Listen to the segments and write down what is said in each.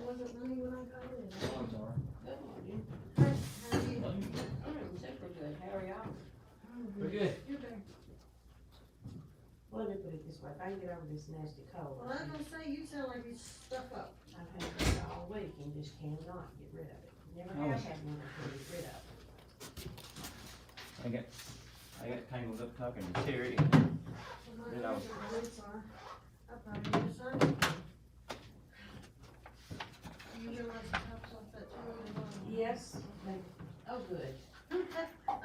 wasn't money when I got in. Oh, I'm sorry. Good morning. How are you? I'm super good. How are y'all? We're good. You're there. Well, let me put it this way. If I can get over this nasty cold. Well, I was gonna say, you sound like you stuck up. I've had it all week and just cannot get rid of it. Never have had one I can get rid of. I got tangled up talking to Terry. Well, You my know. ears are red, so I probably need a surgery. Do you realize the top's off that too? Yes. Oh, good.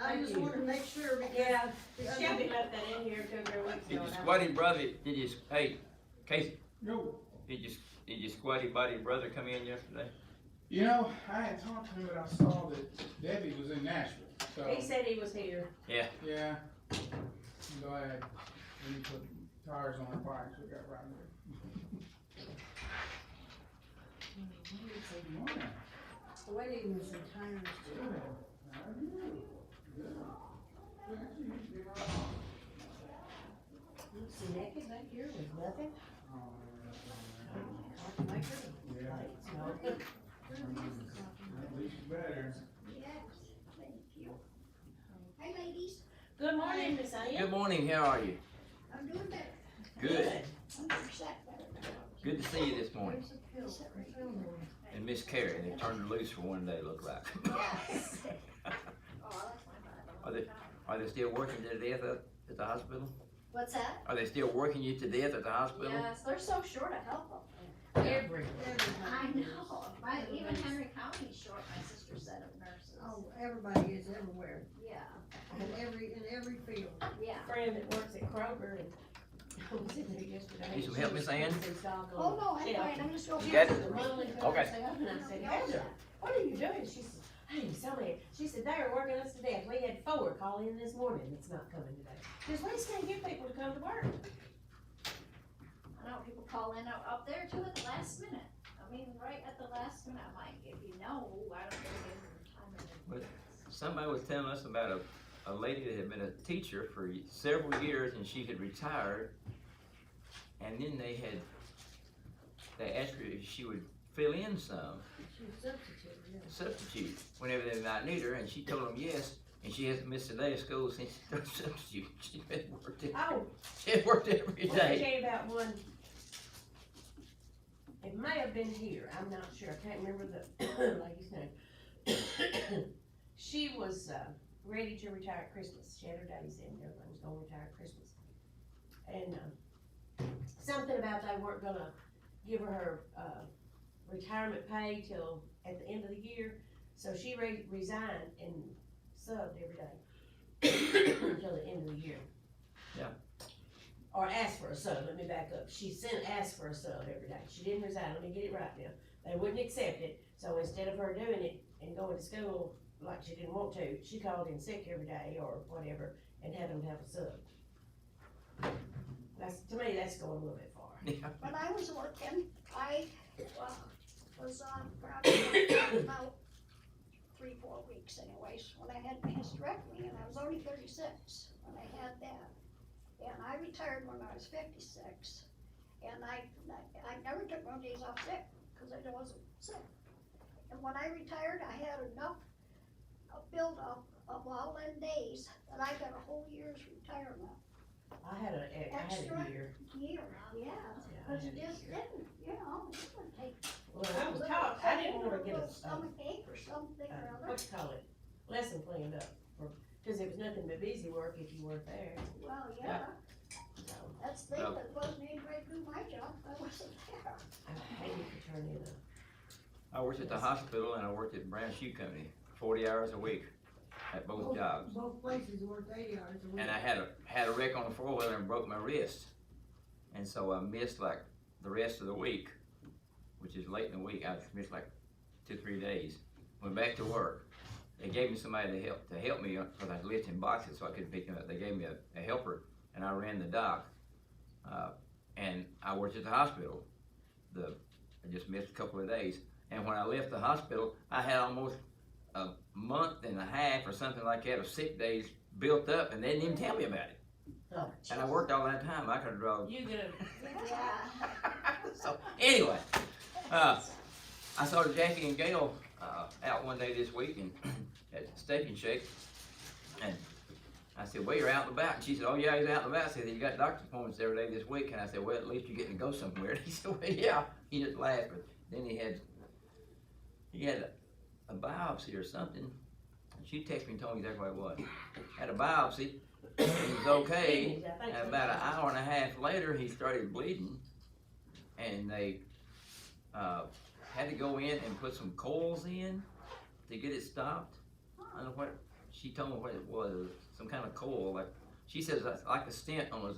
I just wanted to make sure because. Yeah, because Shelby left that in here 2 or 3 weeks Did ago. your and I- squatty brother, hey, Casey, No, did your squatty buddy brother come in yesterday? you know, I had talked to him, but I saw that Debbie was in Nashville, so, He said he was here. yeah. I'm glad we put tires on our bikes, we got right there. Good morning. Wedding was some tires too. Good. How are you? Good. Good to see you. You're right on. Looks naked back here with nothing. Oh, Coffee maker, yeah. plates, no. At least better. Yes, thank you. Hi, ladies. Good morning, Miss Ann. Good morning, how are you? I'm doing better. Good. 100% better now. Good to see you this morning. There's a pill. Is that right? And Miss Carrie, they turned her loose for one day, look like. Yes. Oh, that's my bad. Are they still working you to death at the hospital? What's that? Are they still working you to death at the hospital? Yes, they're so short of help up Everywhere. there. I know. Even Henry County's short, my sister said, of nurses. Oh, everybody is everywhere, Yeah, in every field. yeah. Friend that works at Kroger and I was in there yesterday. Need some help, Miss Ann? Oh, no, I'm fine, I'm just going. She Got was it. mumbling to Okay. herself, and I said, Heather, what are you doing? She said, hey, somebody, she said, they're working us to death. We had 4 call in this morning that's not coming today. Because we just can't get people to come to work. I know people call in up there too at the last minute. I mean, right at the last minute, I'm like, if you know, why don't you give them time in advance? Somebody was telling us about a lady that had been a teacher for several years and she had retired. And then they asked her if she would fill in some She was substitute, yeah. substitute whenever they might need her, and she told them yes. And she hasn't missed a day of school since she started substitute. She had worked Oh, she had worked every let me day. tell you about one. It may have been here, I'm not sure, I can't remember the lady's name. She was, ready to retire at Christmas, she had her days in, everyone was gonna retire at Christmas. And, something about they weren't gonna give her, retirement pay till at the end of the year, so she resigned and subbed every day until the end of the year. Yeah. Or asked for a sub, let me back up, she asked for a sub every day, she didn't resign, let me get it right now. They wouldn't accept it, so instead of her doing it and going to school like she didn't want to, she called in sick every day or whatever and had them have a sub. That's, to me, that's going a little bit far. Yeah. When I was working, I was on probably about 3-4 weeks anyways, when I had my hysterectomy, and I was only 36 when I had that. And I retired when I was 56, and I never took no days off sick, cause I wasn't sick. And when I retired, I had enough build-up of all them days that I got a whole year's retirement. I had a Extra? year. Yeah, Yeah, I cause had it a just year. didn't, you know, it didn't take. Well, I was taught, I didn't wanna get little a, stomach ache or something or other. what you call it, lesson planned up, cause it was nothing but busy work if you weren't there, Well, yeah, so. that's the thing, Well- that wasn't anybody to do my job, I wasn't there. I hated to turn in I worked at the hospital and I worked at Brown Shoe Company, 40 hours a week at both jobs. Both places worked 80 hours a week. And I had a wreck on the 4-wheeler and broke my wrist. And so I missed like the rest of the week, which is late in the week. I missed like 2-3 days. Went back to work. They gave me somebody to help me because I was lifting boxes so I couldn't pick them up. They gave me a helper and I ran the dock. And I worked at the hospital. I just missed a couple of days. And when I left the hospital, I had almost a month and a half or something like that of sick days built up, and they didn't even tell me about it. Oh, And I worked all that time. I could have drawn. You get a, Yeah. So anyway, I saw Jackie and Gail, out one day this week and at Steak and Shake. And I said, well, you're out and about. And she said, oh yeah, he's out and about. I said, you got doctor's appointments every day this week. And I said, well, at least you're getting to go somewhere. And he said, well, yeah. He just laughed, but then he had a biopsy or something. And she texted me and told me exactly what it was. Had a biopsy, and he was okay. Kidneys, I think And so. about an hour and a half later, he started bleeding. And they had to go in and put some coils in to get it stopped. I don't know what, she told me what it was. It was some kind of coil. Like, she says that's like a stent on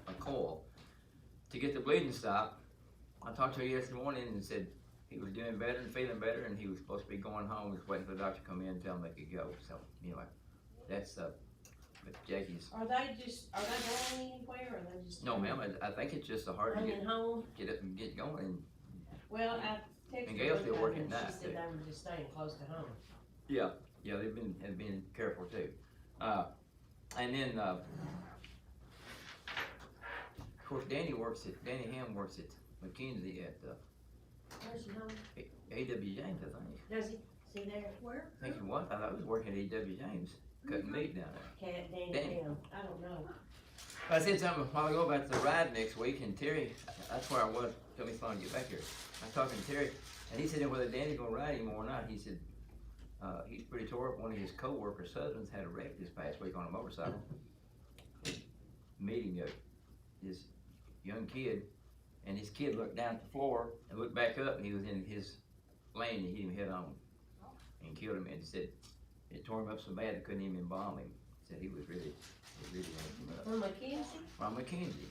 a coil to get the bleeding stopped. I talked to her yesterday morning and said he was doing better and feeling better, and he was supposed to be going home. Just waiting for the doctor to come in and tell him they could go. So anyway, that's with Jackie's. Are they going anywhere, or are they just? No, ma'am. I think it's just hard to Coming home? get up and get going. Well, I texted And Gail's her still one working time, and night, she said too. they were just staying close to home. Yeah, have been careful too. And then, of course, Danny Ham works at McKenzie at Where's your home? A.W. James, I think. Does he? See there? Where? I think he was. I thought he was working at A.W. James, cutting meat down there. Cat, Danny Danny. Ham. I don't know. I said something a while ago about the ride next week, and Terry, that's where I was. Took me so long to get back here. I was talking to Terry, and he said whether Danny's gonna ride anymore or not. He said he's pretty tore up. One of his co-workers' husbands had a wreck this past week on a motorcycle. Meeting this young kid, and his kid looked down at the floor and looked back up, and he was in his lane and hit him head on and killed him. And said it tore him up so bad they couldn't even embalm him. Said he was really hurt him up. From Mackenzie? From McKenzie.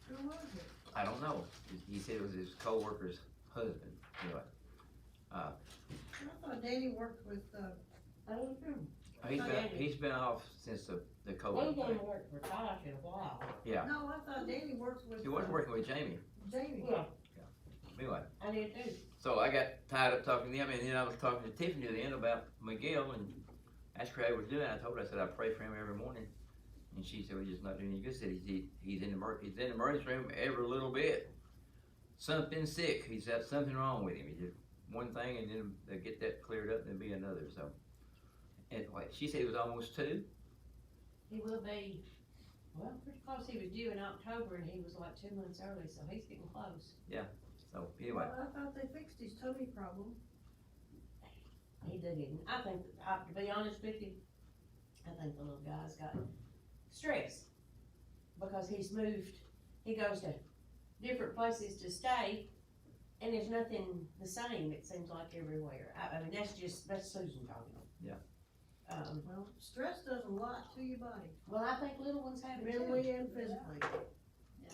Who was it? I don't know. He said it was his co-worker's husband. Anyway, I thought Danny worked with, I don't know. he's been off since the We COVID done thing. work for Tosh in a while. Yeah, no, I thought Danny worked with. he was working with Jamie. Jamie. Yeah, Anyway, I did too. so I got tied up talking to him, and then I was talking to Tiffany at the end about Miguel, and asked her how he was doing. I told her, I said I pray for him every morning, and she said, well, he's just not doing any good. Said he's in the emergency room every little bit. Something sick. He's got something wrong with him. He did one thing, and then they get that cleared up, and then be another. So, anyway, she said he was almost 2. He will be, well, pretty close. He was due in October and he was like 2 months early, so he's getting close. So anyway, Well, I thought they fixed his tummy problem. He didn't. I think, to be honest with you, I think the little guy's got stress. Because he's moved, he goes to different places to stay, and there's nothing the same, it seems like, everywhere. I mean, that's Susan talking. Yeah. Well, stress does a lot to your body, Well, I think little ones have it too. mentally and physically.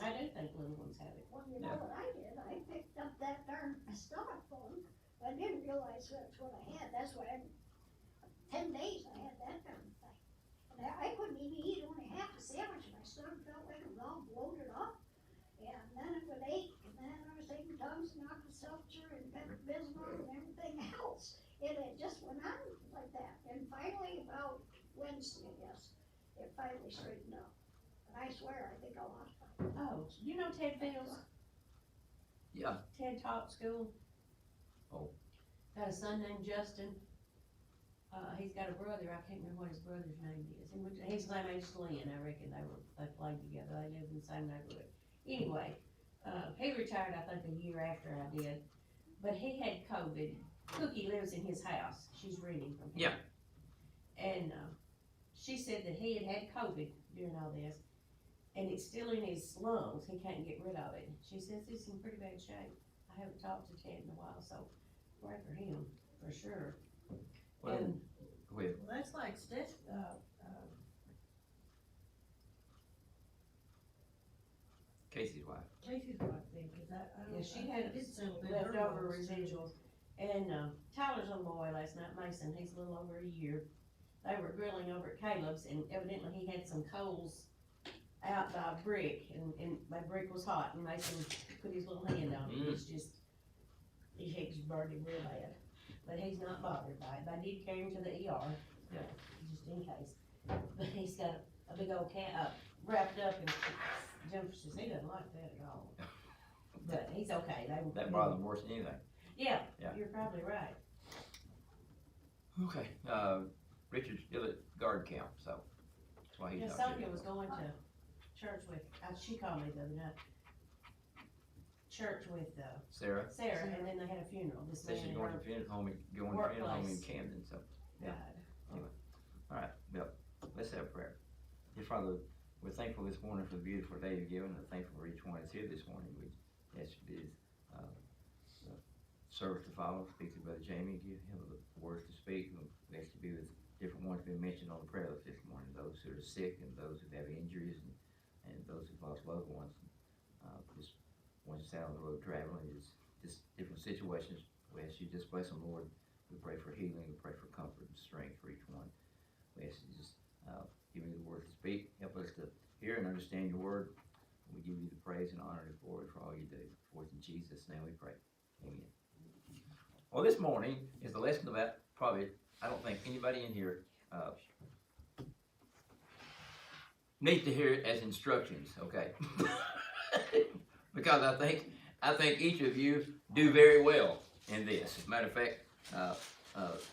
I do think little ones have it. Well, you know what I did? I picked up that darn stomach bug. I didn't realize that's what I had. That's what 10 days I had that darn thing. And I couldn't even eat only half a sandwich. My stomach felt like it was all bloated up. And then it would ache. And then I was taking Tungsten Alka-Seltzer and Pepto-Bismol and everything else. And it just went on like that. And finally, about Wednesday, I guess, it finally straightened up. And I swear, I think I lost my. Oh, you know Ted Fields? yeah. Ted Top School? Oh. Got a son named Justin. He's got a brother, I can't remember what his brother's name is. And his name is Glenn, I reckon they played together, they lived in the same neighborhood. Anyway, he retired, I think, a year after I did, but he had COVID. Cookie lives in his house, she's renting from him. Yeah. And, she said that he had COVID during all this, and it's still in his lungs, he can't get rid of it. She says he's in pretty bad shape. I haven't talked to Ted in a while, so pray for him, for sure. Well, And go ahead. Well, that's like Casey's wife. Casey's wife thing, cause I Yeah, don't. she I had did sound bad. leftover residuals. And, Tyler's on the way last night, Mason, he's a little over a year. They were grilling over at Caleb's, and evidently he had some coals out by a brick, and my brick was hot, and Mason put his little hand on it, it's just, his head's burning real bad. But he's not bothered by it, they did carry him to the ER, just in case. But he's got a big old cat, wrapped up, and Jennifer says he doesn't like that at all. But he's okay, That bothered him worse than anything. Yeah, Yeah. you're probably right. Okay, Richard's still at guard camp, so that's why he's Yeah, not Sonia here. was going to church with, she called me the other night. Church with, Sarah Sarah, and then they had a funeral, this said man she's and going her to funeral home, going to funeral home in Workplace. Camden, so. yeah. died. Alright, well, let's have a prayer. Dear Father, we're thankful this morning for the beautiful day you've given, and thankful for each one that's here this morning. We ask you to, the service to follow, speak to Brother Jamie, give him the words to speak, and we ask you to be with different ones being mentioned on the prayer list this morning, those who are sick, and those who have injuries, and those who've lost loved ones. Just ones that's out on the road traveling, just different situations. We ask you to just bless them, Lord. We pray for healing, we pray for comfort and strength for each one. We ask you to just give me the words to speak, help us to hear and understand your word. We give you the praise and honor and glory for all you do. For in Jesus' name we pray. Amen. Well, this morning is the lesson about probably, I don't think anybody in here needs to hear it as instructions, okay? Because I think each of you do very well in this. As a matter of fact,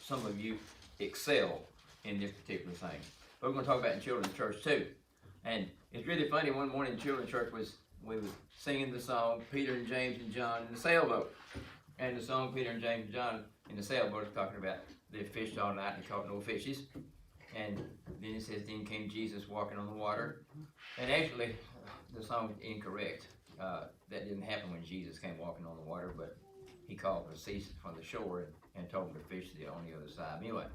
some of you excel in this particular thing. But we're going to talk about in children's church too. And it's really funny, one morning in children's church we were singing the song, Peter and James and John in the sailboat. And the song Peter and James and John in the sailboat is talking about they fished all night and caught no fishes. And then it says, then came Jesus walking on the water. And actually, the song's incorrect. That didn't happen when Jesus came walking on the water, but he called the sea from the shore and told them to fish on the other side. Anyway,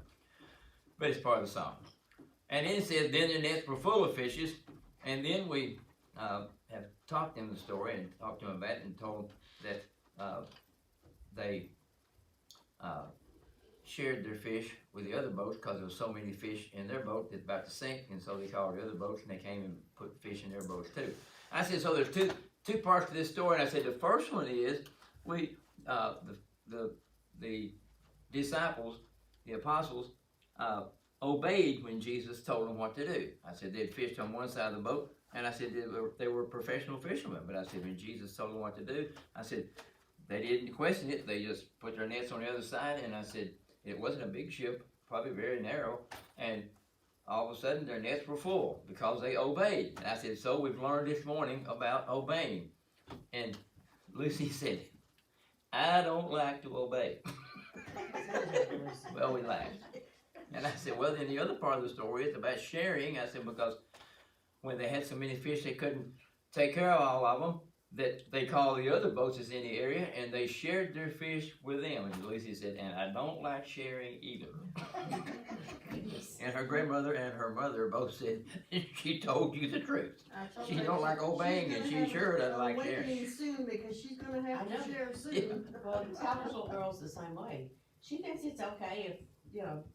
but it's part of the song. And then it says, then their nets were full of fishes. And then we have taught them the story and talked to them about it and told them that they shared their fish with the other boats because there was so many fish in their boat that's about to sink, and so they called the other boats and they came and put fish in their boats too. I said, so there's two parts to this story, and I said the first one is the disciples, the apostles, obeyed when Jesus told them what to do. I said they'd fished on one side of the boat, and I said they were professional fishermen. But I said when Jesus told them what to do, I said they didn't question it. They just put their nets on the other side, and I said it wasn't a big ship, probably very narrow, and all of a sudden their nets were full because they obeyed. And I said, so we've learned this morning about obeying. And Lucy said, I don't like to obey. Well, we laughed. And I said, well, then the other part of the story is about sharing. I said, because when they had so many fish they couldn't take care of all of them, that they called the other boats that's in the area and they shared their fish with them. And Lucy said, and I don't like sharing either. And her grandmother and her mother both said, she told you the truth. I told She her don't like obeying, she's and gonna she have sure a doesn't like sharing. awakening soon because she's gonna have I to know. share soon. Yeah. Well, the Scottish little girl's the same way. She thinks it's okay if,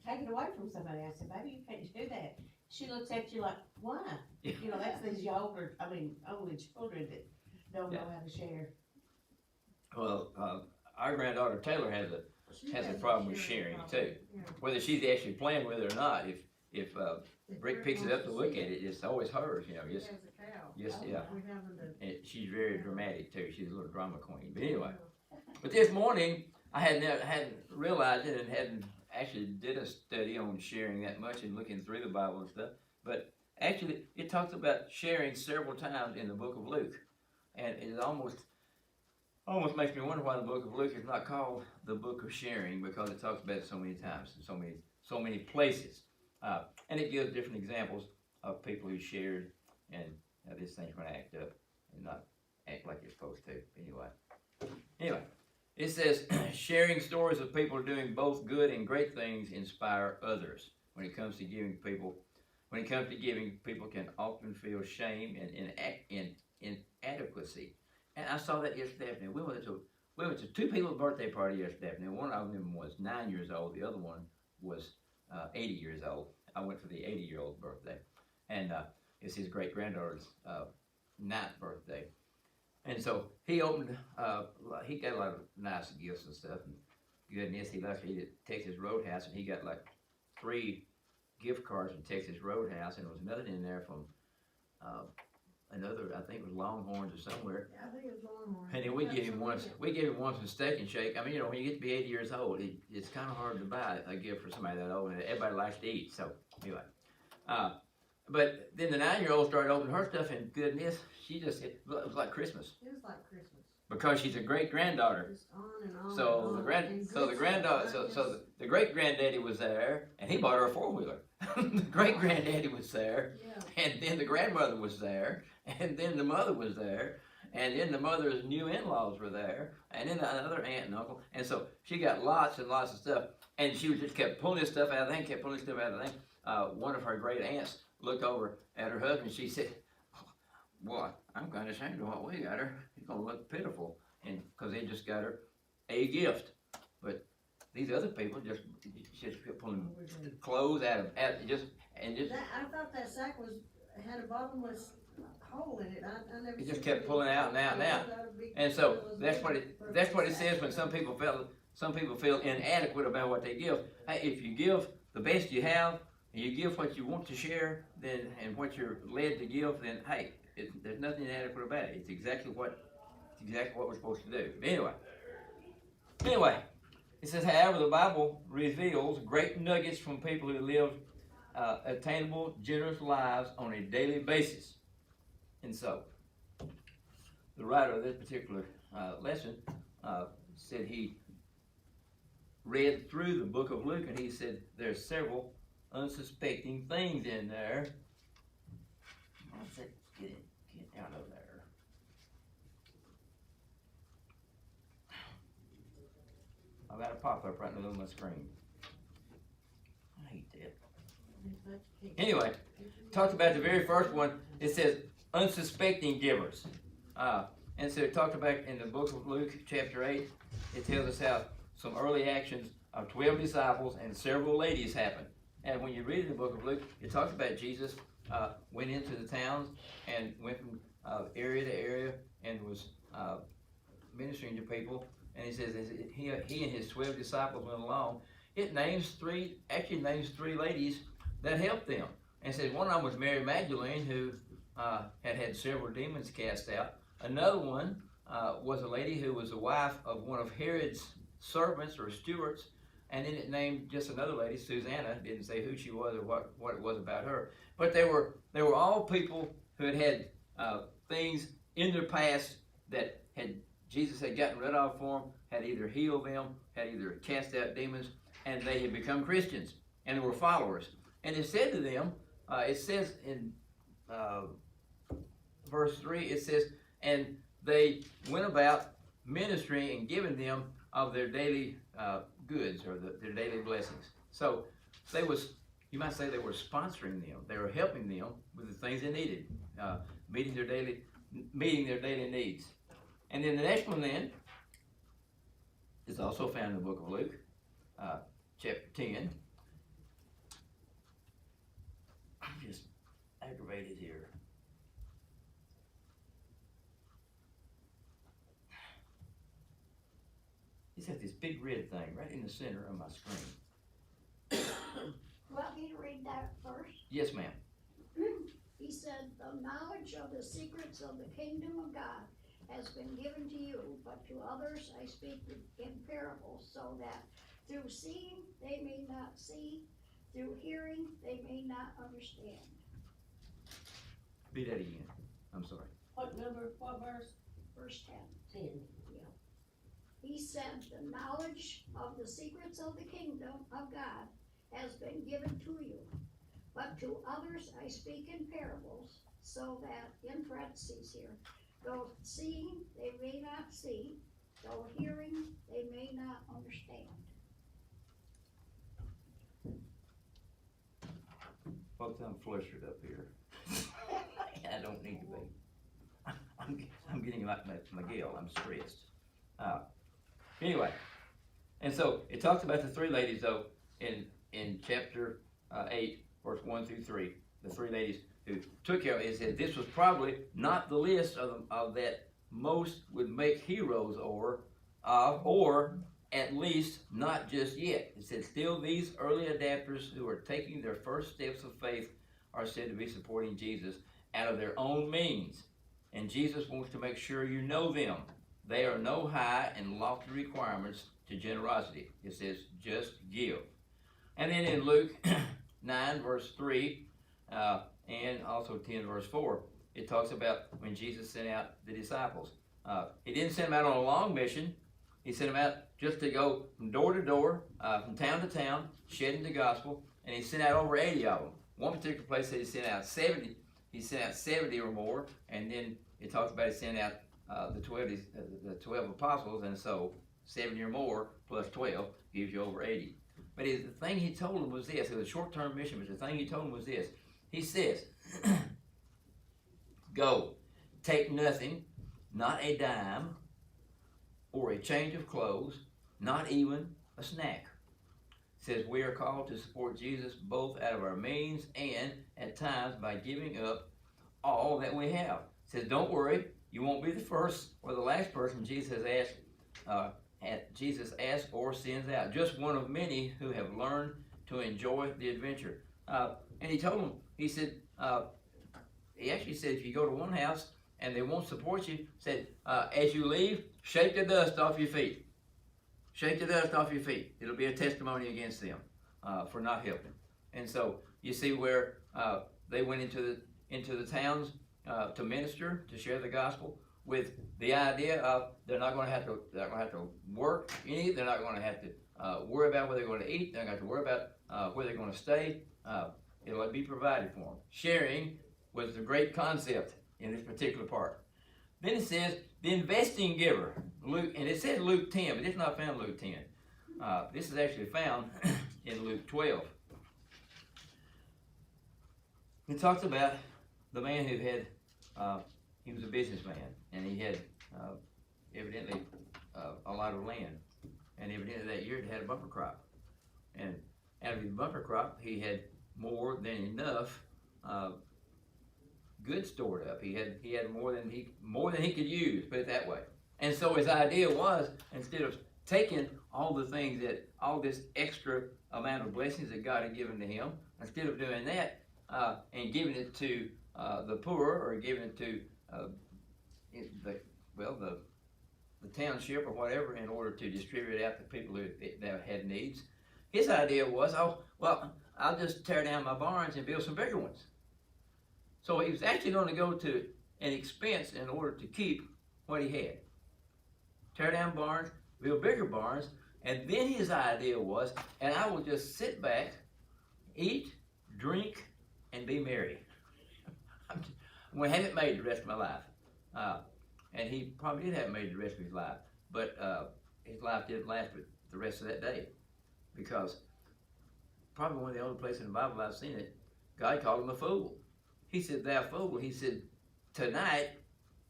take it away from somebody. I said, baby, you can't do that. She looks at you like, why? Yeah. That's these only children that don't know how to share. Well, our granddaughter Taylor has She a has problem with sharing problem. too. Yeah. Whether she's actually playing with it or not. If Rick picks it up to look at it, it's always hers. She Just has a cow. just yeah. We having to. And she's very dramatic too. She's a little drama queen. But anyway, but this morning I hadn't realized it and hadn't actually did a study on sharing that much and looking through the Bible and stuff. But actually, it talks about sharing several times in the book of Luke, and it almost makes me wonder why the book of Luke is not called the book of sharing, because it talks about it so many times in so many places, and it gives different examples of people who shared and this thing's going to act up and not act like it's supposed to. Anyway, it says sharing stories of people doing both good and great things inspire others. When it comes to giving, people can often feel shame and inadequacy. And I saw that yesterday afternoon. We went to two people's birthday party yesterday afternoon. One of them was 9 years old. The other one was 80 years old. I went for the 80-year-old birthday, and it's his great granddaughter's 9th birthday. And so he got a lot of nice gifts and stuff. And goodness, he left at Texas Roadhouse, and he got like 3 gift cards from Texas Roadhouse, and there was nothing in there from another, I think it was Longhorns or somewhere. I think it was Longhorn. And then we gave him one from Steak and Shake. I mean, you know, when you get to be 80 years old, it's kind of hard to buy a gift for somebody that old, and everybody likes to eat. So anyway, but then the 9-year-old started opening her stuff, and goodness, it was like Christmas It was like Christmas. because she's a great granddaughter. Just on and on. So and the on. grand, And so the good granddaughter, stuff, so not just- the great granddaddy was there, and he bought her a 4-wheeler. The great granddaddy was there, Yeah. and then the grandmother was there, and then the mother was there, and then the mother's new in-laws were there, and then another aunt and uncle, and so she got lots and lots of stuff, and she just kept pulling this stuff out of the thing, kept pulling this stuff out of the thing. One of her great aunts looked over at her husband, she said, "Boy, I'm kind of ashamed of what we got her. It's gonna look pitiful," and because they just got her a gift, but these other people just kept pulling clothes out of just. I thought that sack had a bottomless hole in it. I never. It just seen kept pulling out and out and out. And so that's what it says when some people feel inadequate about what they give. Hey, if you give the best you have, and you give what you want to share, then and what you're led to give, then hey, there's nothing inadequate about it. It's exactly what we're supposed to do. Anyway, it says, however, the Bible reveals great nuggets from people who live attainable, generous lives on a daily basis. And so, the writer of this particular lesson said he read through the book of Luke, and he said there's several unsuspecting things in there. I said, get out of there. I got a pop-up right in the middle of my screen. I hate that. Anyway, talked about the very first one. It says unsuspecting givers. And so it talked about in the book of Luke, chapter 8, it tells us how some early actions of 12 disciples and several ladies happened. And when you read the book of Luke, it talks about Jesus went into the towns and went from area to area and was ministering to people. And he says he and his 12 disciples went along. It names three ladies that helped them. And says one of them was Mary Magdalene, who had several demons cast out. Another one was a lady who was the wife of one of Herod's servants or stewards. And then it named just another lady, Susanna. Didn't say who she was or what it was about her. But they were all people who had things in their past that Jesus had gotten rid of for them, had either healed them, had either cast out demons, and they had become Christians, and they were followers. And it said to them, it says in verse 3, it says, and they went about ministering and giving them of their daily goods or their daily blessings. So you might say they were sponsoring them. They were helping them with the things they needed, meeting their daily needs. And then the next one then is also found in the book of Luke, chapter 10. I'm just aggravated here. It's got this big red thing right in the center of my screen. Want me to read that first? Yes, ma'am. He said, the knowledge of the secrets of the kingdom of God has been given to you, but to others I speak in parables, so that through seeing they may not see, through hearing they may not understand. Read that again. I'm sorry. What verse? Verse 10. 10. He said, the knowledge of the secrets of the kingdom of God has been given to you, but to others I speak in parables, so that, in parentheses here, though seeing they may not see, though hearing they may not understand. Folks, I'm flustered up here. I don't need to be. I'm getting like Miguel. I'm stressed. Anyway, and so it talks about the three ladies though in chapter 8, verse 1 through 3. The three ladies who took care of it. It said this was probably not the list of that most would make heroes or at least not just yet. It said still these early adapters who are taking their first steps of faith are said to be supporting Jesus out of their own means. And Jesus wants to make sure you know them. They are no high and lofty requirements to generosity. It says, just give. And then in Luke 9, verse 3, and also 10, verse 4, it talks about when Jesus sent out the disciples. He didn't send them out on a long mission. He sent them out just to go from door to door, from town to town, shedding the gospel. And he sent out over 80 of them. One particular place that he sent out 70. He sent out 70 or more. And then it talks about he sent out the 12 apostles. And so 70 or more plus 12 gives you over 80. But the thing he told them was this. It was a short-term mission, but the thing he told them was this. He says, go, take nothing, not a dime, or a change of clothes, not even a snack. It says we are called to support Jesus both out of our means and at times by giving up all that we have. It says don't worry, you won't be the first or the last person Jesus asks or sends out. Just one of many who have learned to enjoy the adventure. And he told them, he said, he actually said if you go to one house and they won't support you, said, as you leave, shake the dust off your feet. Shake the dust off your feet. It'll be a testimony against them for not helping. And so you see where they went into the towns to minister, to share the gospel, with the idea of they're not going to have to work any. They're not going to have to worry about where they're going to eat. They're not going to have to worry about where they're going to stay. It'll be provided for them. Sharing was the great concept in this particular part. Then it says, the investing giver. Luke, and it says Luke 10, but it's not found in Luke 10. This is actually found in Luke 12. It talks about the man who had, he was a businessman, and he had evidently a lot of land. And evidently that year it had a bumper crop. And out of his bumper crop, he had more than enough goods stored up. He had more than he could use, put it that way. And so his idea was, instead of taking all this extra amount of blessings that God had given to him, instead of doing that and giving it to the poor or giving it to the township or whatever in order to distribute it out to people that had needs, his idea was, I'll just tear down my barns and build some bigger ones. So he was actually going to go to an expense in order to keep what he had. Tear down barns, build bigger barns, and then his idea was, and I will just sit back, eat, drink, and be merry. I'm going to have it made the rest of my life. And he probably did have it made the rest of his life, but his life didn't last but the rest of that day. Because probably one of the only places in the Bible I've seen it, God called him a fool. He said, thou fool, he said, tonight,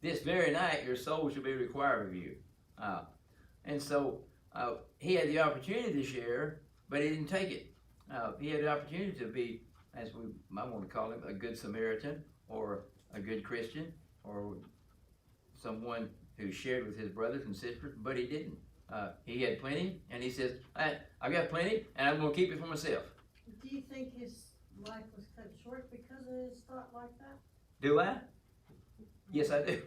this very night, your soul shall be required of you. And so he had the opportunity to share, but he didn't take it. He had the opportunity to be, as we might want to call him, a good Samaritan or a good Christian or someone who shared with his brothers and sisters, but he didn't. He had plenty, and he says, I've got plenty, and I'm going to keep it for myself. Do you think his life was cut short because of his thought like that? Do I? Yes, I do.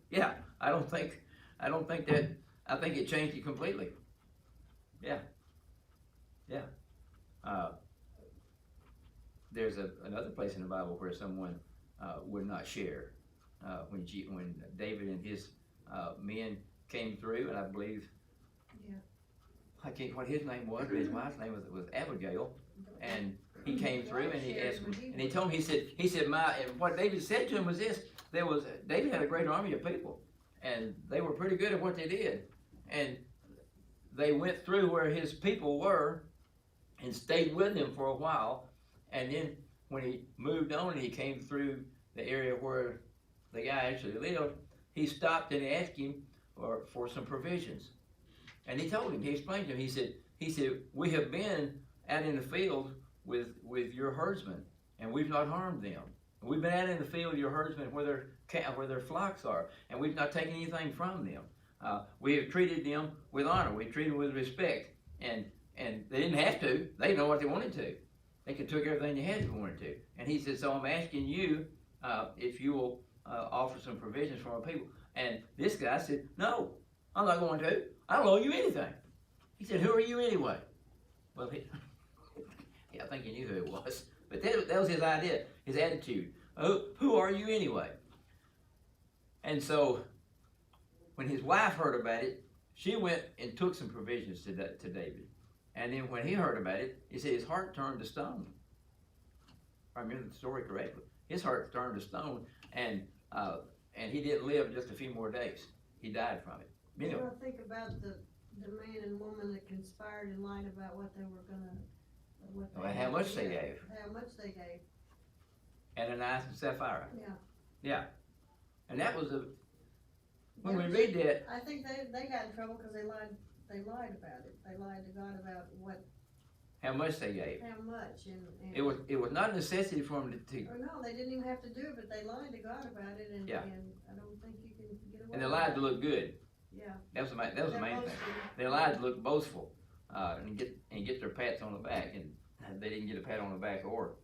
Yeah, I think that, I think it changed it completely. Yeah. There's another place in the Bible where someone would not share. When David and his men came through, and I believe, I can't what his name was, but his wife's name was Abigail, and he came through and he asked, and he told him, he said, and what David said to him was this: David had a great army of people, and they were pretty good at what they did, and they went through where his people were, and stayed with him for a while, and then when he moved on and he came through the area where the guy actually lived, he stopped and asked him for some provisions. And he told him, he explained to him, he said, we have been out in the field with your herdsmen, and we've not harmed them. We've been out in the field with your herdsmen where their flocks are, and we've not taken anything from them. We have treated them with honor. We've treated them with respect. And they didn't have to. They know what they wanted to. They could took everything they had if they wanted to. And he said, so I'm asking you if you will offer some provisions for my people. And this guy said, no, I'm not going to. I don't owe you anything. He said, who are you anyway? Well, yeah, I think he knew who it was. But that was his idea, his attitude. Oh, who are you anyway? And so when his wife heard about it, she went and took some provisions to David. And then when he heard about it, he said his heart turned to stone. If I remember the story correctly. His heart turned to stone, and he didn't live just a few more days. He died from it. You Anyway, don't think about the man and woman that conspired and lied about what they were gonna, what they Well, how had much to they give. gave. How much they gave, Ananias and Sapphira. yeah. And that was when we Yeah. read that, I think they got in trouble because they lied about it. They lied to God about what, how much they gave. how much, and. It was not a necessity for them to Oh, no, they didn't even have to do it, but they lied to God about it, and, Yeah. and I don't think you can get away and they with lied that. to look good. Yeah. That was the main They're thing. boasting. They lied to look boastful, and get their pats on the back, and they didn't get a pat on the back or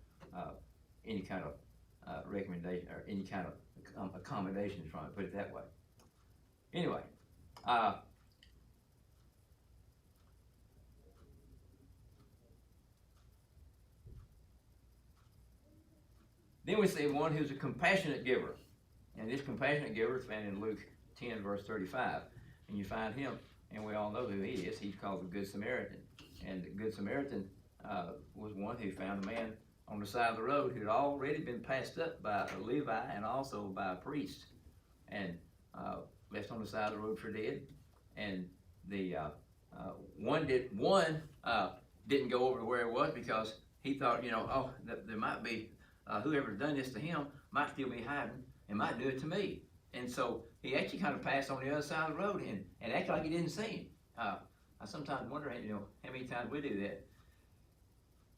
any kind of recommendation or any kind of accommodations from it. Put it that way. Anyway, then we see one who's a compassionate giver, and this compassionate giver is found in Luke 10 verse 35, and you find him. And we all know who he is. He's called the Good Samaritan. And the Good Samaritan was one who found a man on the side of the road who had already been passed up by a Levi and also by a priest, and left on the side of the road for dead. And the one didn't go over to where it was because he thought, there might be whoever's done this to him might still be hiding and might do it to me. And so he actually kind of passed on the other side of the road and acted like he didn't see him. I sometimes wonder, how many times we do that.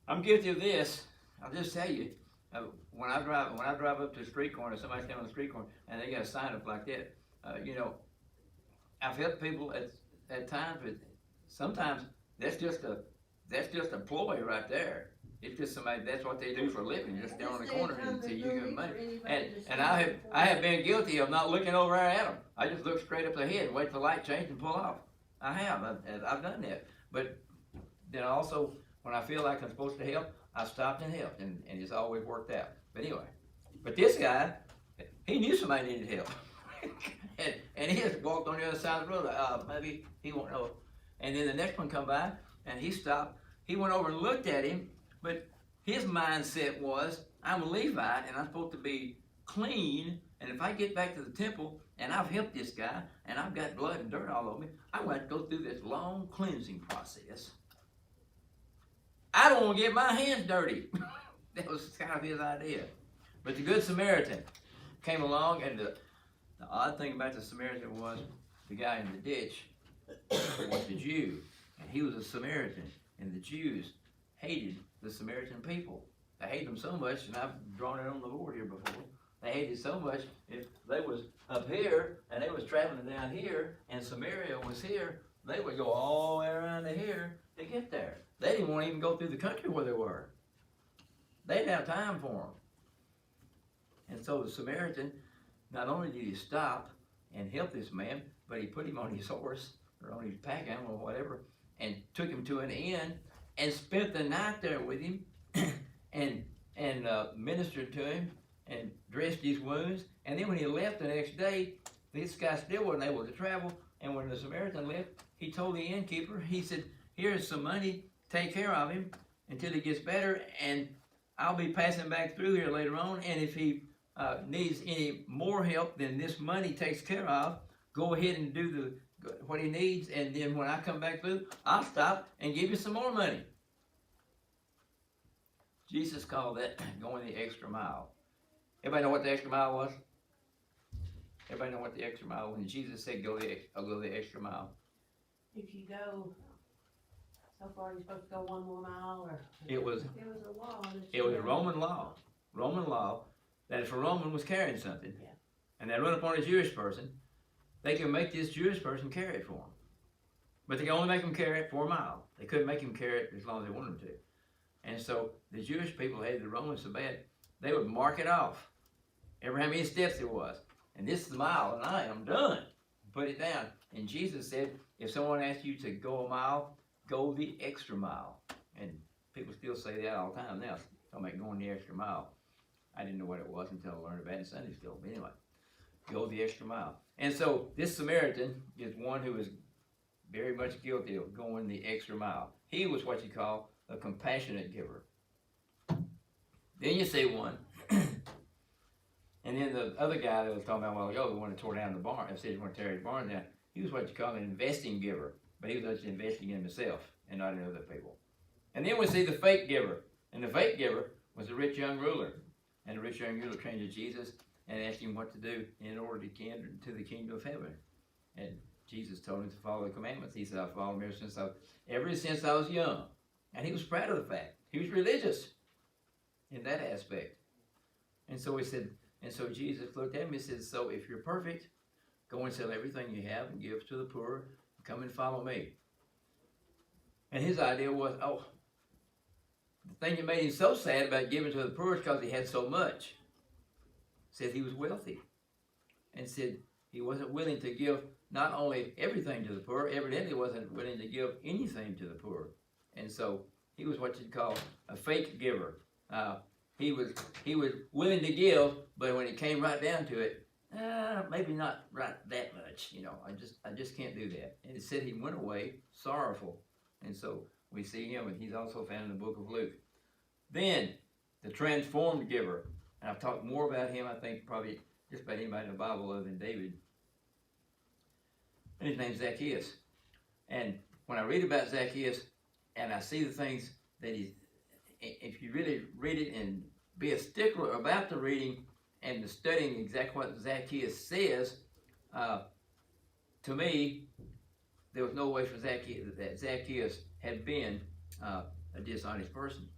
I'm guilty of this. I'll just tell you, when I drive up to a street corner, somebody's standing on the street corner, and they got a sign up like that. I've helped people at times, but sometimes that's just a ploy right there. It's just somebody, that's what they do for a living, just stand on the corner until you give them money. And I have been guilty of not looking over at them. I just look straight up ahead and wait for the light change and pull off. I have. I've done that. But then also, when I feel like I'm supposed to help, I stopped and helped, and it's always worked out. But anyway, but this guy, he knew somebody needed help. and he just walked on the other side of the road. Maybe he won't know. And then the next one come by, and he stopped. He went over and looked at him, but his mindset was, I'm a Levite, and I'm supposed to be clean, and if I get back to the temple, and I've helped this guy, and I've got blood and dirt all over me, I'm going to go through this long cleansing process. I don't want to get my hands dirty. That was kind of his idea. But the Good Samaritan came along, and the odd thing about the Samaritan was the guy in the ditch was the Jew, and he was a Samaritan, and the Jews hated the Samaritan people. They hated them so much, and I've drawn it on the board here before. They hated so much, if they was up here, and they was traveling down here, and Samaria was here, they would go all the way around to here to get there. They didn't want to even go through the country where they were. They didn't have time for them. And so the Samaritan, not only did he stop and help this man, but he put him on his horse, or on his pack animal, or whatever, and took him to an inn, and spent the night there with him, and ministered to him, and dressed his wounds. And then when he left the next day, this guy still wasn't able to travel. And when the Samaritan left, he told the innkeeper, he said, here's some money, take care of him until he gets better, and I'll be passing back through here later on, and if he needs any more help than this money takes care of, go ahead and do what he needs, and then when I come back through, I'll stop and give you some more money. Jesus called that going the extra mile. Everybody know what the extra mile was? Everybody know what the extra mile was? When Jesus said, I'll go the extra mile. If you go so far, you're supposed to go 1 more mile, or? It was a law. It was Roman law. Roman law, that if a Roman was carrying something, Yeah. and they run upon a Jewish person, they could make this Jewish person carry it for them. But they could only make them carry it for a mile. They couldn't make him carry it as long as they wanted them to. And so the Jewish people hated the Romans so bad, they would mark it off. Ever how many steps it was. And this is a mile, and I am done. Put it down. And Jesus said, if someone asks you to go a mile, go the extra mile. And people still say that all the time now. Talking about going the extra mile. I didn't know what it was until I learned about it in Sunday school. But anyway, go the extra mile. And so this Samaritan is one who is very much guilty of going the extra mile. He was what you call a compassionate giver. Then you see one. And then the other guy that was talking about a while ago, the one that tore down the barn, I said he wanted to tear his barn down, he was what you call an investing giver. But he was actually investing in himself and not in other people. And then we see the fake giver. And the fake giver was a rich young ruler. And the rich young ruler came to Jesus and asked him what to do in order to enter into the kingdom of heaven. And Jesus told him to follow the commandments. He said, I've followed them ever since I was young. And he was proud of the fact. He was religious in that aspect. And so he said, and so Jesus looked at him and said, so if you're perfect, go and sell everything you have and give to the poor. Come and follow me. And his idea was, the thing that made him so sad about giving to the poor is because he had so much. Said he was wealthy. And said he wasn't willing to give not only everything to the poor, evidently wasn't willing to give anything to the poor. And so he was what you'd call a fake giver. He was willing to give, but when it came right down to it, maybe not right that much. I just can't do that. And it said he went away sorrowful. And so we see him, and he's also found in the book of Luke. Then the transformed giver, and I've talked more about him, I think probably just about anybody in the Bible other than David. And his name's Zacchaeus. And when I read about Zacchaeus, and I see the things that if you really read it and be a stickler about the reading and the studying exactly what Zacchaeus says, to me, there was no way for Zacchaeus had been a dishonest person.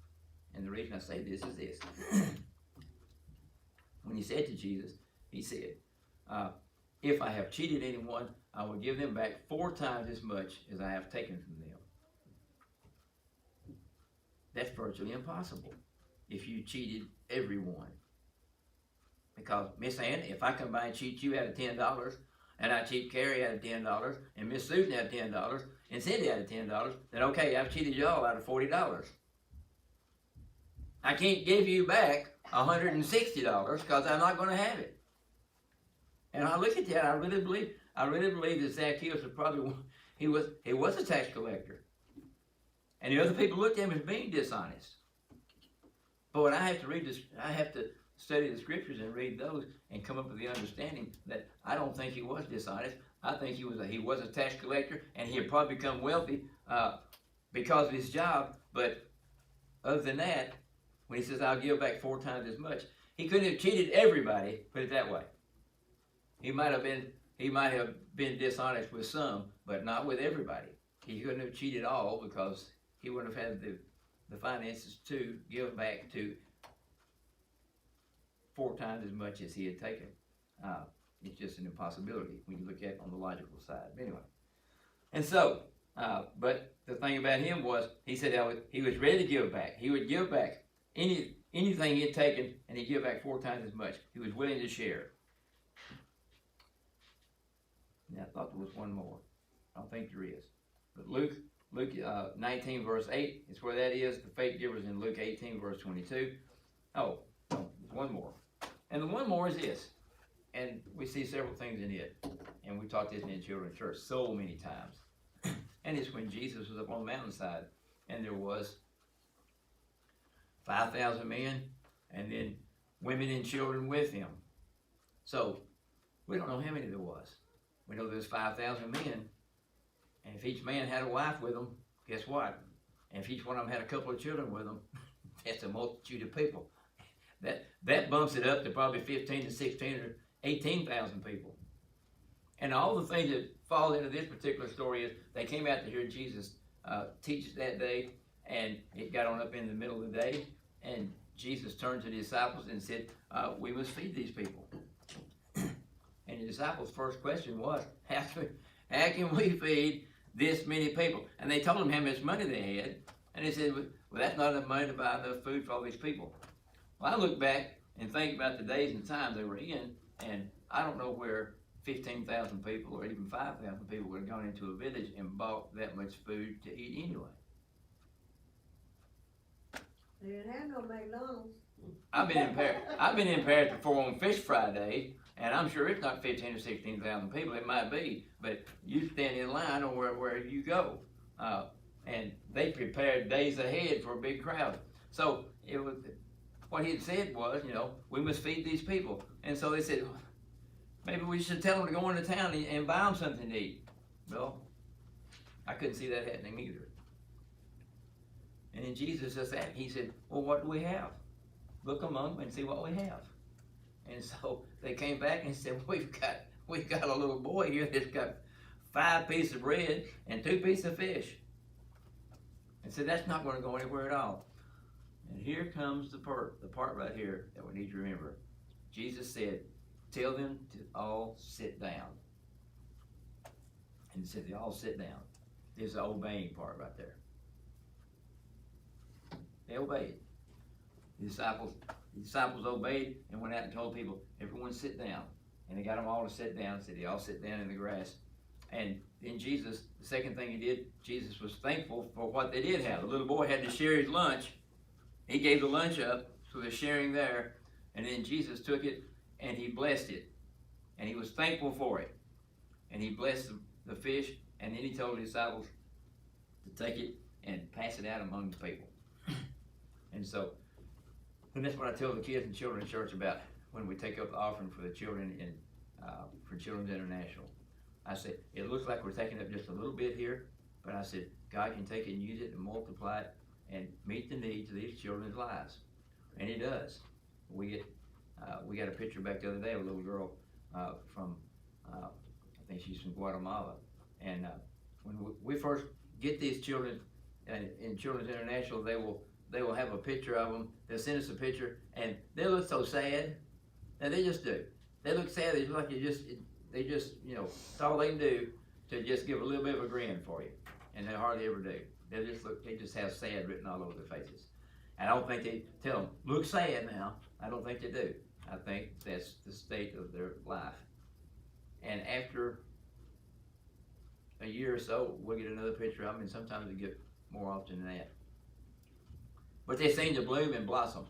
And the reason I say this is this. When he said to Jesus, he said, if I have cheated anyone, I will give them back 4 times as much as I have taken from them. That's virtually impossible if you cheated everyone. Because Miss Ann, if I come by and cheat you out of $10, and I cheat Carrie out of $10, and Miss Susan out of $10, and Cindy out of $10, then okay, I've cheated y'all out of $40. I can't give you back $160 because I'm not going to have it. And I look at that, I really believe that Zacchaeus was probably he was a tax collector. And the other people looked at him as being dishonest. But when I have to read this, I have to study the scriptures and read those and come up with the understanding that I don't think he was dishonest. I think he was a tax collector, and he had probably become wealthy because of his job. But other than that, when he says, I'll give back 4 times as much, he couldn't have cheated everybody, put it that way. He might have been dishonest with some, but not with everybody. He couldn't have cheated all because he wouldn't have had the finances to give back to 4 times as much as he had taken. It's just an impossibility when you look at it on the logical side. But anyway, and so, but the thing about him was, he said he was ready to give back. He would give back anything he had taken, and he'd give back 4 times as much. He was willing to share. Now, I thought there was one more. I don't think there is. But Luke 19 verse 8 is where that is. The fake giver's in Luke 18 verse 22. Oh, no, there's one more. And the one more is this. And we see several things in it. And we taught this in children's church so many times. And it's when Jesus was up on the mountainside. And there was 5,000 men. And then women and children with him. So, we don't know how many there was. We know there's 5,000 men. And if each man had a wife with them, guess what? And if each one of them had a couple of children with them, that's a multitude of people. That bumps it up to probably 15 to 16 or 18,000 people. And all the things that fall into this particular story is they came out to hear Jesus teach that day, and it got on up in the middle of the day, and Jesus turned to the disciples and said, we must feed these people. And the disciples' first question was, how can we feed this many people? And they told him how much money they had. And they said, well, that's not enough money to buy enough food for all these people. Well, I look back and think about the days and times they were in, and I don't know where 15,000 people or even 5,000 people would have gone into a village and bought that much food to eat anyway. They didn't have no McDonald's. I've been in Paris before on Fish Friday, and I'm sure it's not 15 or 16,000 people. It might be, but you stand in line or where you go, and they prepared days ahead for a big crowd. So it was what he had said was, we must feed these people, and so they said maybe we should tell them to go into town and buy them something to eat. Well, I couldn't see that happening either. And then Jesus just asked, he said, well, what do we have? Look among them and see what we have. And so they came back and said, we've got a little boy here that's got 5 pieces of bread and 2 pieces of fish. And said, that's not going to go anywhere at all. And here comes the part right here that we need to remember. Jesus said, tell them to all sit down. And he said, they all sit down. There's the obeying part right there. They obeyed. The disciples obeyed and went out and told people, everyone sit down. And they got them all to sit down, said they all sit down in the grass. And then Jesus, the second thing he did, Jesus was thankful for what they did have. The little boy had to share his lunch. He gave the lunch up, so they're sharing there. And then Jesus took it and he blessed it. And he was thankful for it. And he blessed the fish, and then he told the disciples to take it and pass it out among the people. And so, and that's what I tell the kids and children in church about when we take up the offering for the children for Children's International. I said, it looks like we're taking up just a little bit here, but I said, God can take it and use it and multiply it and meet the needs of these children's lives. And he does. We got a picture back the other day of a little girl from, I think she's from Guatemala. And when we first get these children in Children's International, they will have a picture of them. They'll send us a picture, and they look so sad. And they just do. They look sad. They look like they just, it's all they can do to just give a little bit of a grin for you. And they hardly ever do. They just have sad written all over their faces. And I don't think they tell them, look sad now. I don't think they do. I think that's the state of their life. And after a year or so, we'll get another picture of them, and sometimes we get more often than that. But they seem to bloom and blossom.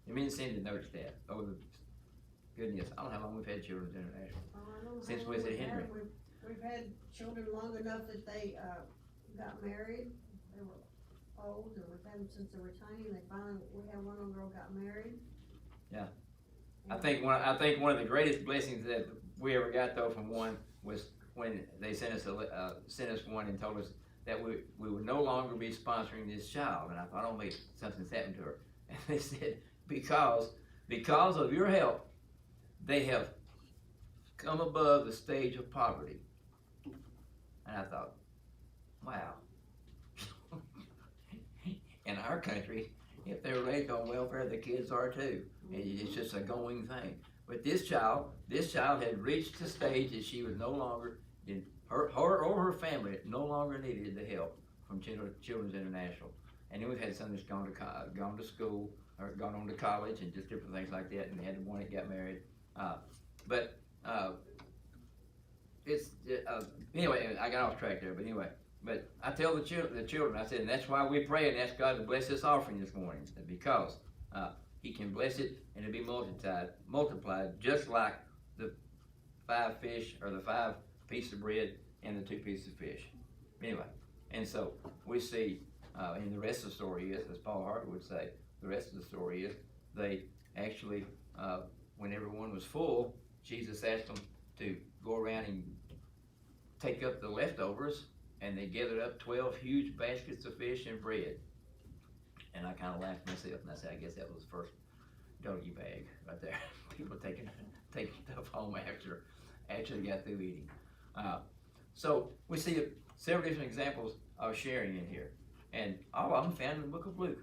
You mean seem to notice that? Oh, goodness, I don't know how long we've had Children's International. Oh, I don't know Since how we long was at we've had- Henry. We've had children long enough that they got married. They were old, and we've had them since they were tiny. We had one little girl got married. Yeah. I think one of the greatest blessings that we ever got though from one was when they sent us one and told us that we would no longer be sponsoring this child. And I thought, oh, maybe something's happened to her. And they said, because of your help, they have come above the stage of poverty. And I thought, wow. In our country, if they're raised on welfare, the kids are too. It's just a going thing. But this child had reached the stage that she was no longer, her or her family no longer needed the help from Children's International. And then we've had some that's gone to school or gone on to college and just different things like that. And they had the one that got married. Anyway, I got off track there. But anyway, but I tell the children, I said, and that's why we pray and ask God to bless this offering this morning, because He can bless it and it'll be multiplied just like the 5 fish or the 5 pieces of bread and the 2 pieces of fish. Anyway, and so we see, and the rest of the story is, as Paul Harvey would say, the rest of the story is they actually, when everyone was full, Jesus asked them to go around and take up the leftovers, and they gathered up 12 huge baskets of fish and bread. And I kind of laughed myself, and I said, I guess that was the first doggy bag right there. People taking stuff home after they got through eating. So we see several different examples of sharing in here, and all of them found in the book of Luke.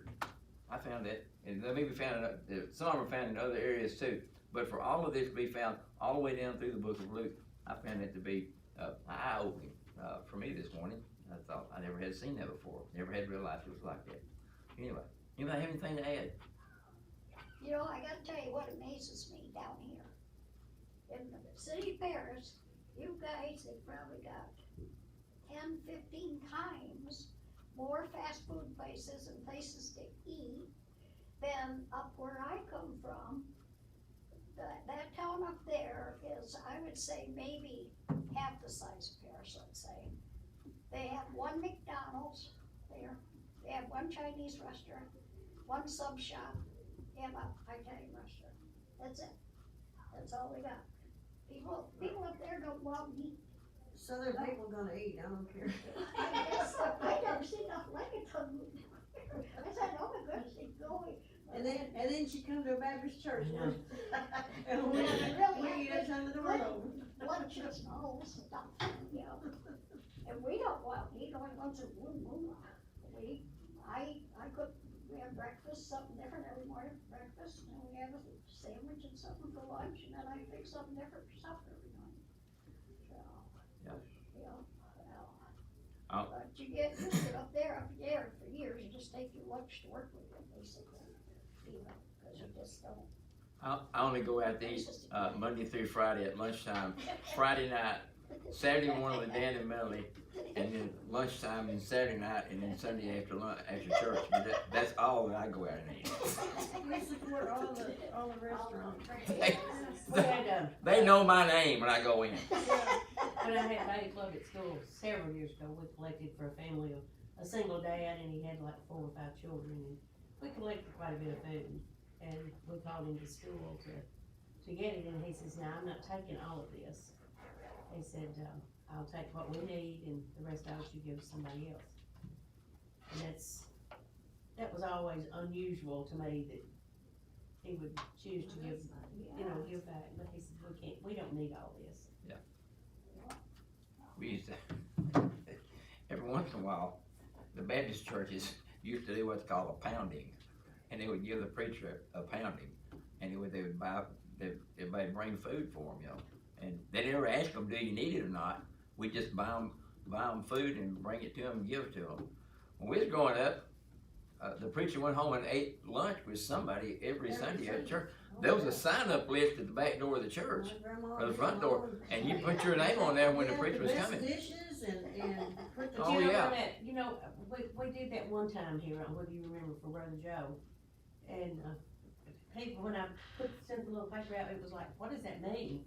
I found that, and they may be found some of them are found in other areas too. But for all of this to be found all the way down through the book of Luke, I found it to be eye-opening for me this morning. I thought I never had seen that before. Never had realized it was like that. Anyway, anybody have anything to add? You know, I gotta tell you what amazes me down here. In the city of Paris, you guys have probably got 10, 15 times more fast food places and places to eat than up where I come from. That town up there is, I would say, maybe half the size of Paris, let's say. They have one McDonald's there, they have one Chinese restaurant, one sub shop, and a Italian restaurant. That's it. That's all they got. People up there don't go out and eat. Southern people gonna eat, I don't care. I guess, I never seen nothing like it till I said, oh my goodness, it's going. And then she come to a Baptist church. Yeah. And we eat us under the road. Lunches and all this stuff, you know. And we don't go out and eat only once in a blue moon. We have breakfast, something different every morning for breakfast, and then we have a sandwich and something for lunch, and then I fix something different for supper every night. So, Yeah. you know, Oh. but you get used to it up there for years, you just take your lunch to work with you, basically, you know, cause you just don't. I only go out to eat, Monday through Friday at lunchtime, Friday night, Saturday morning with Dan and Melanie, and then lunchtime and Saturday night, and then Sunday after church, but that's all that I go out and eat. We support all the restaurants. We had, They know my name when I go in. when I had Baby Club at school several years ago, we collected for a family of a single dad, and he had like 4 or 5 children, and we collected quite a bit of food. And we called him to school to get it, and he says, "No, I'm not taking all of this." He said, "I'll take what we need, and the rest of it you give to somebody else." And that was always unusual to me that he would choose to give, give back. But he said, we don't need all this. We used to, every once in a while, the Baptist churches used to do what's called a pounding. And they would give the preacher a pounding, and everybody bring food for them, you know. And they never ask them, do you need it or not? We just buy them food and bring it to them and give it to them. When we was growing up, the preacher went home and ate lunch with somebody every Sunday at church. There was a sign-up list at the back door of the church, or the front door, and you put your name on there when the preacher was coming. Dishes and put the. Oh, yeah. We did that one time here, whether you remember, for Brother Joe. And people, when I sent the little paper out, it was like, what does that mean?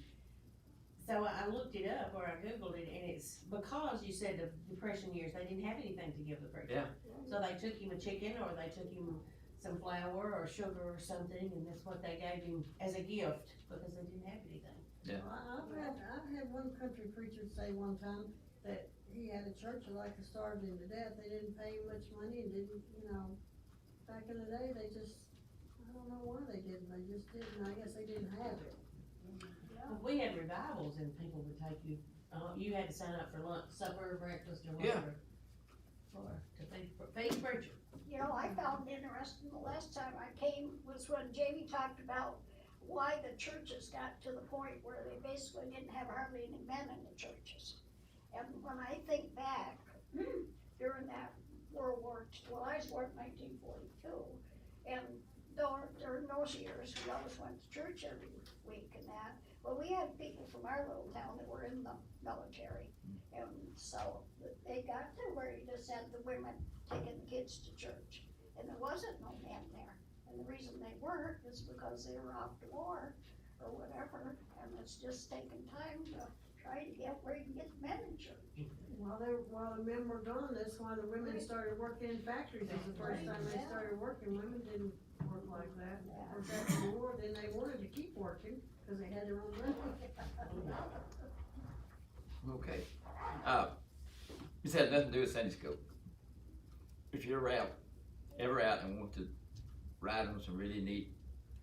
So I looked it up, or I Googled it, and it's because you said the Depression years, they didn't have anything to give the preacher. Yeah. So they took him a chicken, or they took him some flour or sugar or something, and that's what they gave him as a gift, because they didn't have anything. Yeah. I've had one country preacher say one time that he had a church like starved him to death. They didn't pay him much money and didn't, back in the day, they just, I don't know why they didn't, they just didn't, I guess they didn't have it. Well, we had revivals, and people would take you, you had to sign up for lunch, supper, breakfast, or whatever. To feed the preacher. You know, I found interesting, the last time I came was when Jamie talked about why the churches got to the point where they basically didn't have hardly any men in the churches. And when I think back, during that World War II, well, I was born in 1942, and during those years, we always went to church every week and that, but we had people from our little town that were in the military, and so they got to where you just had the women taking the kids to church, and there wasn't no men there, and the reason they weren't is because they were off to war or whatever, and it's just taking time to try to get where you can get the men in church. While the men were gone, that's why the women started working in factories. It was the first time they started working. Women didn't work like that. Or after the war, then they wanted to keep working, cause they had their own money. Okay. This has nothing to do with Sunday school. If you're ever out and want to ride on some really neat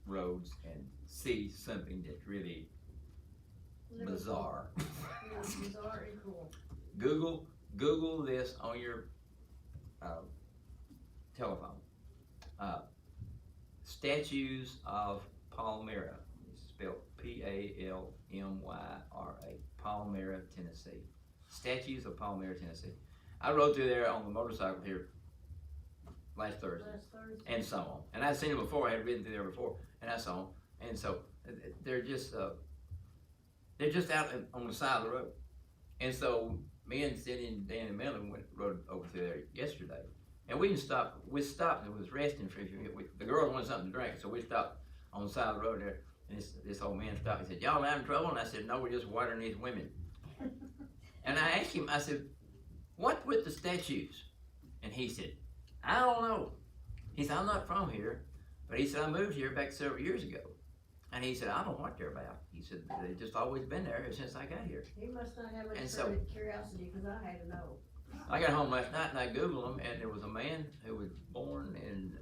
roads and see something that's really bizarre, Yeah, bizarre and cool. Google this on your telephone. Statues of Palmyra. It's spelled Palmyra, Palmyra, Tennessee. Statues of Palmyra, Tennessee. I rode through there on the motorcycle here last Thursday. last Thursday. And saw them. And I'd seen them before. I had ridden through there before, and I saw them. And so they're just out on the side of the road. And so me and Cindy and Dan and Melvin rode over through there yesterday, and we didn't stop. We stopped and was resting for a few minutes. The girls wanted something to drink, so we stopped on the side of the road there. And this old man stopped. He said, "Y'all having trouble?" And I said, "No, we're just watering these women." And I asked him. I said, "What with the statues?" And he said, "I don't know." He said, "I'm not from here," but he said, "I moved here back several years ago." And he said, "I don't know what they're about." He said, "They've just always been there ever since I got here." He must not have much And so- curiosity, cause I had to know. I got home last night and I Googled them, and there was a man who was born in